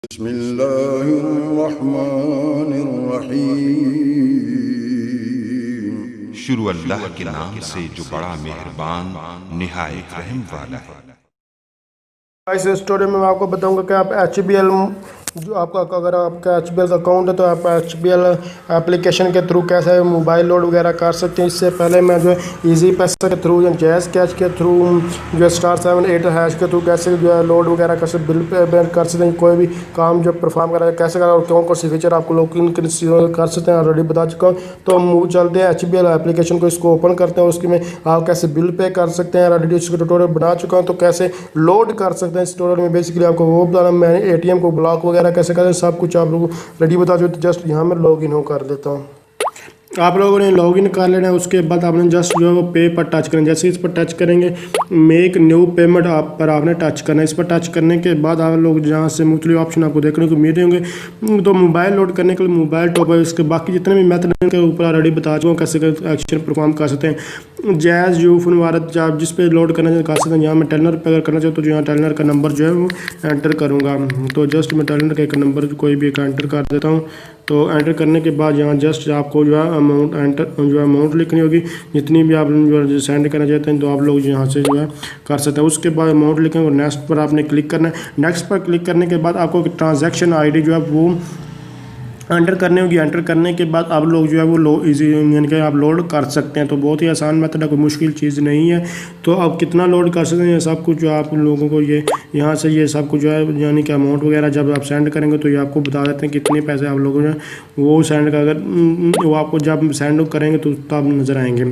बिस्मिल्लाहिर्रहमानिर्रहीम। शुरू अल्लाह के नाम से जो बड़ा मेहरबान निहायत रहम वाला है। इस स्टोरी में मैं आपको बताऊंगा कि आप HBL जो आपका अगर आपका HBL का अकाउंट है तो आप HBL एप्लीकेशन के थ्रू कैसे मोबाइल लोड वगैरह कर सकते हैं। इससे पहले मैं जो है ईजी पैसा के थ्रू या जैज़ कैश के थ्रू जो है *78# के थ्रू कैसे जो है लोड वगैरह कैसे बिल पेमेंट कर सकते हैं, कोई भी काम जो परफॉर्म करा कैसे करा और कौन कौन से फीचर आपको लोग कर सकते हैं ऑलरेडी बता चुका हूँ। तो हम चलते हैं HBL एप्लीकेशन को, इसको ओपन करते हैं। उसके में आप कैसे बिल पे कर सकते हैं ऑलरेडी इसका ट्यूटोरियल बना चुका हूँ। तो कैसे लोड कर सकते हैं इस ट्यूटोरियल में बेसिकली आपको वो बताना, मैंने ATM को ब्लॉक वगैरह कैसे करें सब कुछ आप लोगों को रेडी बता दो। जस्ट यहाँ मैं लॉगिन हो कर देता हूँ। आप लोगों ने लॉगिन कर लेना है। उसके बाद आपने जस्ट जो है वो पे पर टच करें। जैसे इस पर टच करेंगे मेक न्यू पेमेंट आप पर आपने टच करना है। इस पर टच करने के बाद आप लोग जहाँ से मुख्तलिफ ऑप्शन आपको देखने को मिल रहे होंगे। तो मोबाइल लोड करने के लिए मोबाइल टॉप है, इसके बाकी जितने भी मेथड के ऊपर ऑलरेडी बता चुका हूँ कैसे एक्शन परफॉर्म कर सकते हैं। जैज़ यूफोन वारद आप जिस पे लोड करना चाहते कर सकते हैं। यहाँ मैं टेलनर पे अगर करना चाहूँ तो यहाँ टेलनर का नंबर जो है वो एंटर करूँगा। तो जस्ट मैं टेलनर का एक नंबर कोई भी एक एंटर कर देता हूँ। तो एंटर करने के बाद यहाँ जस्ट आपको जो है अमाउंट जो है अमाउंट लिखनी होगी जितनी भी आप जो है सेंड करना चाहते हैं। तो आप लोग यहाँ से जो है कर सकते हैं। उसके बाद अमाउंट लिखेंगे और नेक्स्ट पर आपने क्लिक करना है। नेक्स्ट पर क्लिक करने के बाद आपको ट्रांजैक्शन ID जो है वो एंटर करनी होगी। एंटर करने के बाद आप लोग जो है वो इजी यानी कि आप लोड कर सकते हैं। तो बहुत ही आसान मेथड है, कोई मुश्किल चीज़ नहीं है। तो आप कितना लोड कर सकते हैं सब कुछ जो आप लोगों को ये यहाँ से ये सब कुछ जो है यानी कि अमाउंट वगैरह जब आप सेंड करेंगे तो ये आपको बता देते हैं कितने पैसे आप लोगों ने वो सेंड कर वो आपको जब सेंड करेंगे तो तब नज़र आएंगे।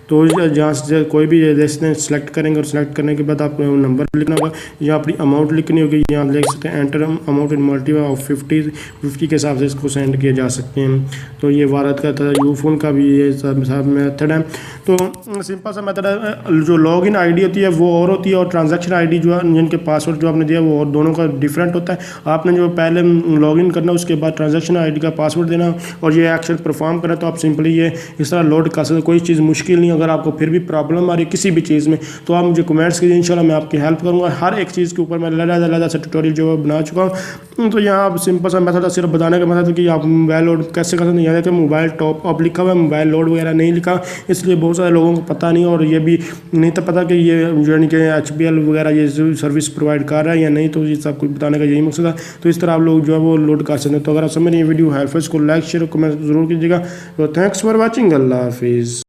तो जहाँ से कोई भी जैसे सेलेक्ट करेंगे और सेलेक्ट करने के बाद आपको नंबर लिखना होगा या अपनी अमाउंट लिखनी होगी। यहाँ लिख सकते हैं enter amount in multiple of 50 के हिसाब से इसको सेंड किए जा सकते हैं। तो ये वारद का था, यूफोन का भी ये सब मेथड है। तो सिंपल सा मेथड है। जो लॉगिन ID होती है वो और होती है और ट्रांजैक्शन ID जो है जिनके पासवर्ड जो आपने दिया वो और दोनों का डिफरेंट होता है। आपने जो पहले लॉगिन करना उसके बाद ट्रांजैक्शन ID का पासवर्ड देना और ये एक्शन परफॉर्म करना। तो आप सिंपली ये इस तरह लोड कर सकते, कोई चीज़ मुश्किल नहीं। अगर आपको फिर भी प्रॉब्लम आ रही है किसी भी चीज़ में तो आप मुझे कमेंट्स कीजिए, इंशाल्लाह मैं आपकी हेल्प करूँगा। हर एक चीज़ के ऊपर मैं अलग सा ट्यूटोरियल जो है बना चुका हूँ। तो यहाँ आप सिंपल सा मेथड सिर्फ बताने का मतलब कि आप मोबाइल लोड कैसे कर सकते हैं। यहाँ देखिए मोबाइल टॉप अप लिखा हुआ है, मोबाइल लोड वगैरह नहीं लिखा, इसलिए बहुत सारे लोगों को पता नहीं और ये भी नहीं तो पता कि ये यानी कि HBL वगैरह ये सर्विस प्रोवाइड कर रहा है या नहीं। तो ये सब कुछ बताने का यही मकसद है। तो इस तरह आप लोग जो है वो लोड कर सकते हैं। तो अगर आप समझ ये वीडियो हेल्पफुल इसको लाइक शेयर कमेंट जरूर कीजिएगा। तो थैंक्स फॉर वॉचिंग, अल्लाह हाफिज़।